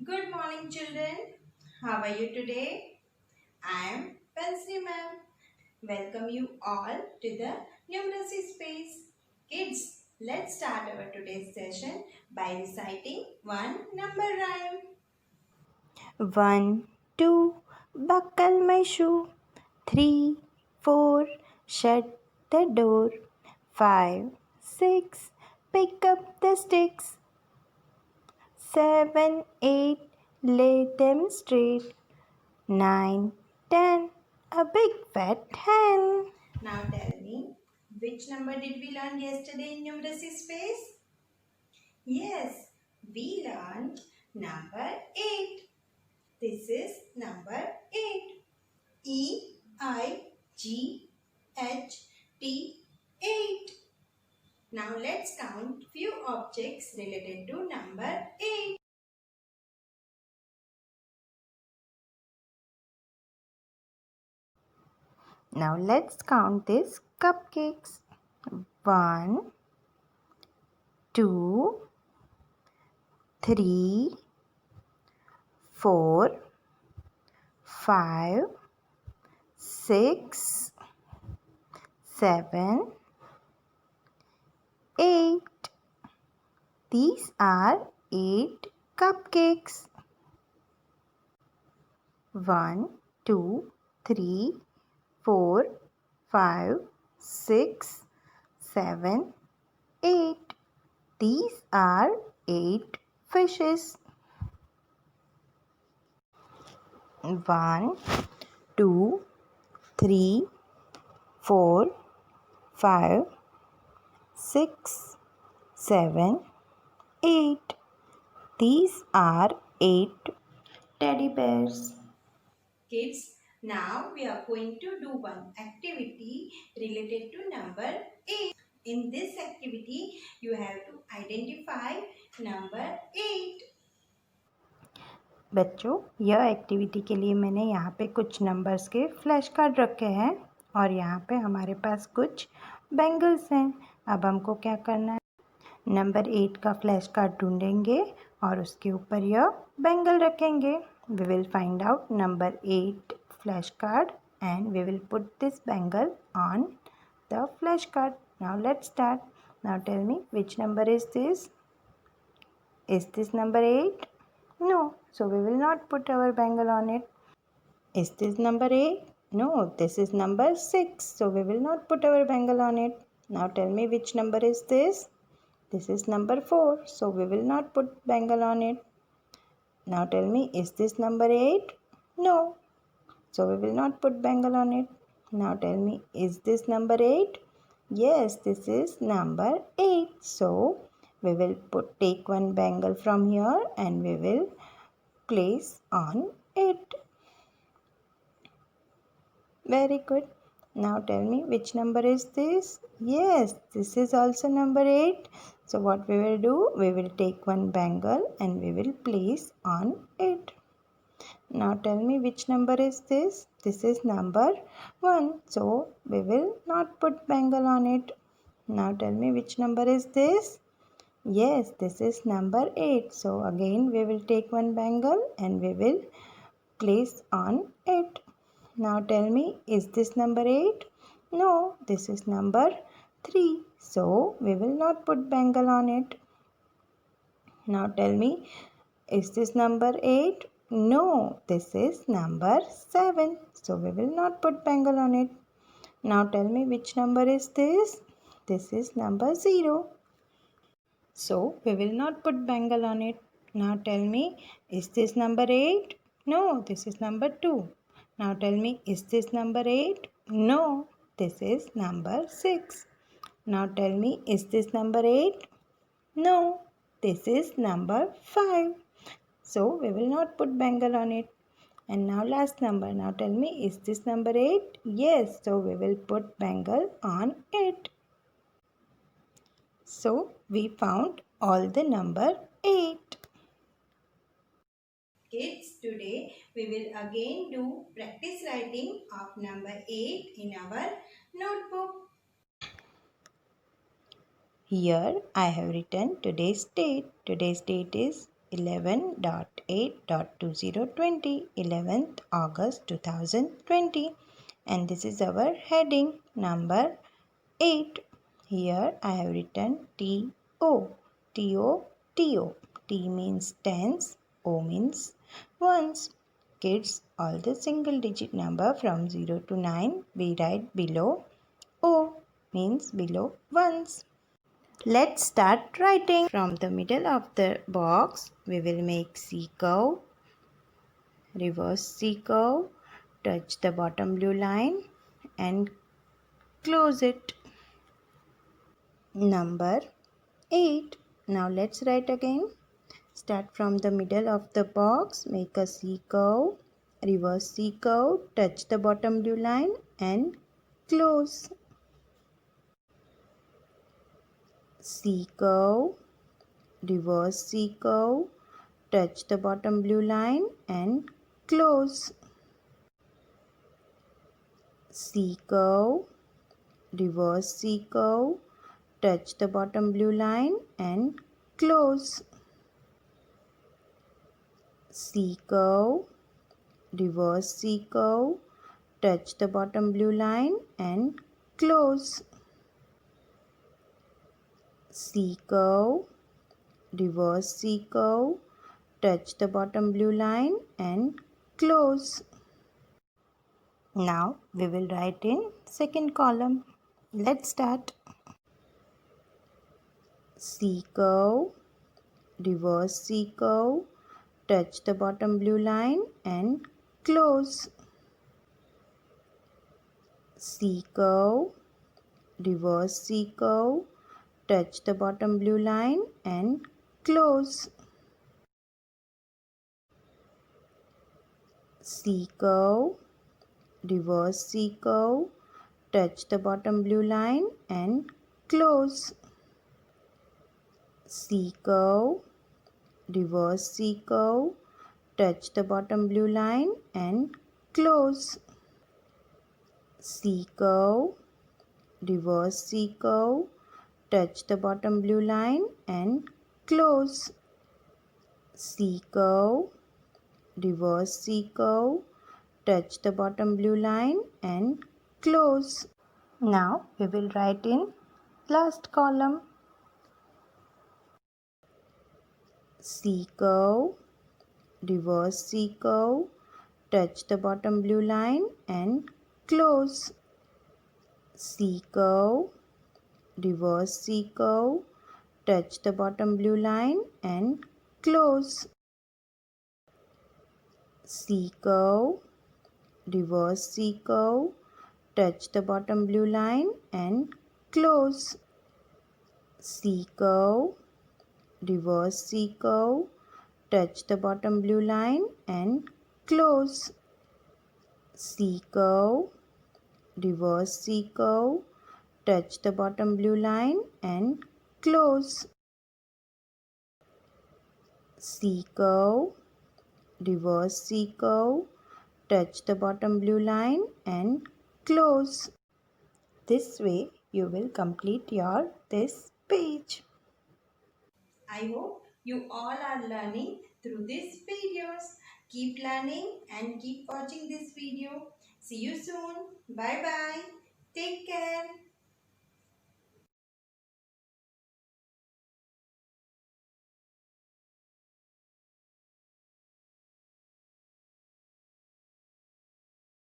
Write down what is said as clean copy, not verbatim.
Good morning, children. How are you today? I am Pansri ma'am. Welcome you all to the numeracy space. Kids, let's start our today's session by reciting one number rhyme. 1, 2, buckle my shoe. 3, 4, shut the door. 5, 6, pick up the sticks. 7, 8, lay them straight. 9, 10, a big fat hen. Now tell me, which number did we learn yesterday in numeracy space? Yes, we learned number 8. This is number 8. EIGHT 8. Now let's count few objects related to number 8. Now let's count these cupcakes. 1, 2, 3, 4, 5, 6, 7, 8. These are 8 cupcakes. 1, 2, 3, 4, 5, 6, 7, 8. These are 8 fishes. 1, 2, 3, 4, 5, 6, 7, 8. These are 8 teddy bears. Kids, now we are going to do one activity related to number 8. In this activity, you have to identify number 8. बच्चों, यह activity के लिए मैंने यहाँ पे कुछ numbers के flash card रखे हैं और यहाँ पे हमारे पास कुछ बैंगल्स हैं। अब हमको क्या करना है, नंबर 8 का फ्लैश कार्ड ढूंढेंगे और उसके ऊपर यह बैंगल रखेंगे। We will find out number 8 flash card and we will put this bangle on the flash card. Now let's start. Now tell me, which number is this? Is this number 8? No, so we will not put our bangle on it. Is this number 8? No, this is number 6, so we will not put our bangle on it. Now tell me, which number is this? This is number 4, so we will not put bangle on it. Now tell me, is this number 8? No, so we will not put bangle on it. Now tell me, is this number 8? Yes, this is number 8. So we will take one bangle from here and we will place on it. Very good. Now tell me, which number is this? Yes, this is also number 8. So what we will do? We will take one bangle and we will place on it. Now tell me, which number is this? This is number 1. So we will not put bangle on it. Now tell me, which number is this? Yes, this is number 8. So again we will take one bangle and we will place on it. Now tell me, is this number 8? No, this is number 3. So we will not put bangle on it. Now tell me, is this number 8? No, this is number 7. So we will not put bangle on it. Now tell me, which number is this? This is number 0. So we will not put bangle on it. Now tell me, is this number 8? No, this is number 2. Now tell me, is this number 8? No, this is number 6. Now tell me, is this number 8? No, this is number 5. So we will not put bangle on it. And now last number. Now tell me, is this number 8? Yes, so we will put bangle on it. So we found all the number 8. Kids, today we will again do practice writing of number 8 in our notebook. Here I have written today's date. Today's date is 11.8.2020, 11th August 2020. And this is our heading number 8. Here I have written T-O. T-O, T-O. T means tens, O means ones. Kids, all the single digit number from 0 to 9 we write below O means below ones. Let's start writing. From the middle of the box, we will make C curve, reverse C curve, touch the bottom blue line and close it. Number 8. Now let's write again. Start from the middle of the box, make a C curve, reverse C curve, touch the bottom blue line and close. C curve, reverse C curve, touch the bottom blue line and close. C curve, reverse C curve, touch the bottom blue line and close. C curve, reverse C curve, touch the bottom blue line and close. C curve, reverse C curve, touch the bottom blue line and close. Now we will write in second column. Let's start. C curve, reverse C curve, touch the bottom blue line and close. C curve, reverse C curve, touch the bottom blue line and close. C curve, reverse C curve, touch the bottom blue line and close. C curve, reverse C curve, touch the bottom blue line and close. C curve, reverse C curve, touch the bottom blue line and close. C curve, reverse C curve, touch the bottom blue line and close. Now we will write in last column. C curve, reverse C curve, touch the bottom blue line and close. C curve, reverse C curve, touch the bottom blue line and close. C curve, reverse C curve, touch the bottom blue line and close. C curve, reverse C curve, touch the bottom blue line and close. C curve, reverse C curve, touch the bottom blue line and close. C curve, reverse C curve, touch the bottom blue line and close. This way you will complete your this page. I hope you all are learning through these videos. Keep learning and keep watching this video. See you soon. Bye bye. Take care.